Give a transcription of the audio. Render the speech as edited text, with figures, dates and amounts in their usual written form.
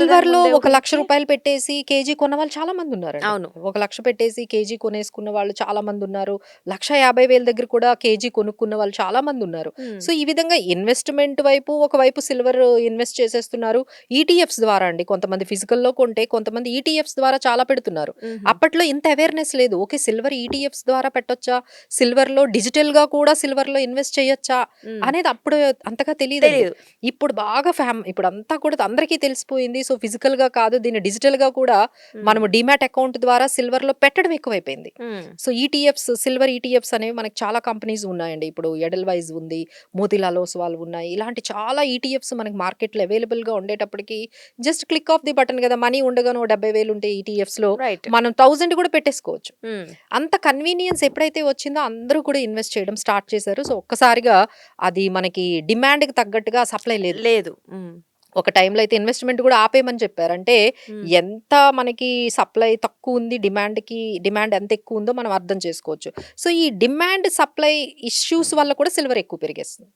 సిల్వర్‌లో ముందే ఒక 1,00,000 ఊహించి రూపాయలు పెట్టేసి కేజీ కొన్నవాళ్ళు చాలా మందున్నారండి. అవును. ఒక 1,00,000 పెట్టేసి కేజీ కొనేసుకున్న వాళ్ళు చాలా మందున్నారు. 1,50,000 దగ్గర కూడా కేజీ కొనుక్కున్న వాళ్ళు చాలా మందున్నారు. హ్మ్. సో, ఈ విధంగా ఇన్వెస్ట్‌మెంట్ వైపు ఒకవైపు సిల్వర్ ఇన్వెస్ట్ చేసేస్తున్నారు. ఈటీఎఫ్స్ ద్వారా అండి. కొంతమంది ఫిజికల్‌లో కొంటే కొంతమంది ఈటీఎఫ్స్ ద్వారా చాలా పెడుతున్నారు. హుహు. అప్పట్లో ఇంత అవేర్‌నెస్ లేదు. ఓకే. సిల్వర్ ఈటీఎఫ్స్ ద్వారా పెట్టొచ్చా? సిల్వర్‌లో డిజిటల్‌గా కూడా సిల్వర్‌లో ఇన్వెస్ట్ చేయొచ్చా? హ్మ్. అనేది అప్పుడు అంతగా తెలీదండి. తెలీదు. ఇప్పుడు బాగా ఇప్పుడంతా కూడా అందరికీ తెలిసిపోయింది. సో, ఫిజికల్‌గా కాదు దీన్ని డిజిటల్‌గా కూడా హ్మ్. మనము డీమ్యాట్ అకౌంట్ ద్వారా సిల్వర్‌లో పెట్టడం ఎక్కువైపోయింది. హ్మ్. సో, ఈటీఎఫ్స్, సిల్వర్ ఈటీఎఫ్స్ అనేవి మనకు చాలా కంపెనీస్ ఉన్నాయండి. ఇప్పుడు ఎడెల్‌వైస్ ఉంది, మోతిలాల్ ఓస్వాల్ ఉన్నాయి. ఇలాంటి చాలా ఈటీఎఫ్స్ మనకు మార్కెట్‌లో అవైలబుల్‌గా ఉండేటప్పటికి just click of the button కదా! మనీ ఉండగాను 70,000 ఉంటే ఈటీఎఫ్స్‌లో రైట్. మనం 1000 కూడా పెట్టేసుకోవచ్చు. హ్మ్. అంత కన్వీనియన్స్ ఎప్పుడైతే వచ్చిందో అందరూ కూడా ఇన్వెస్ట్ చేయడం స్టార్ట్ చేశారు. సో, ఒక్కసారిగా అది మనకి డిమాండ్‌కి తగ్గట్టుగా సప్లై లేదు. లేదు. హ్మ్. ఒక టైంలో అయితే ఇన్వెస్ట్‌మెంట్ గూడా ఆపేయమని చెప్పారు. అంటే హ్మ్. ఎంత మనకి సప్లై తక్కువుంది, డిమాండ్ ఎంత ఎక్కువుందో మనం అర్థం చేసుకోవచ్చు. సో, ఈ డిమాండ్, సప్లై ఇష్యూస్ వల్ల కూడా సిల్వర్ ఎక్కువ పెరిగేస్తుంది.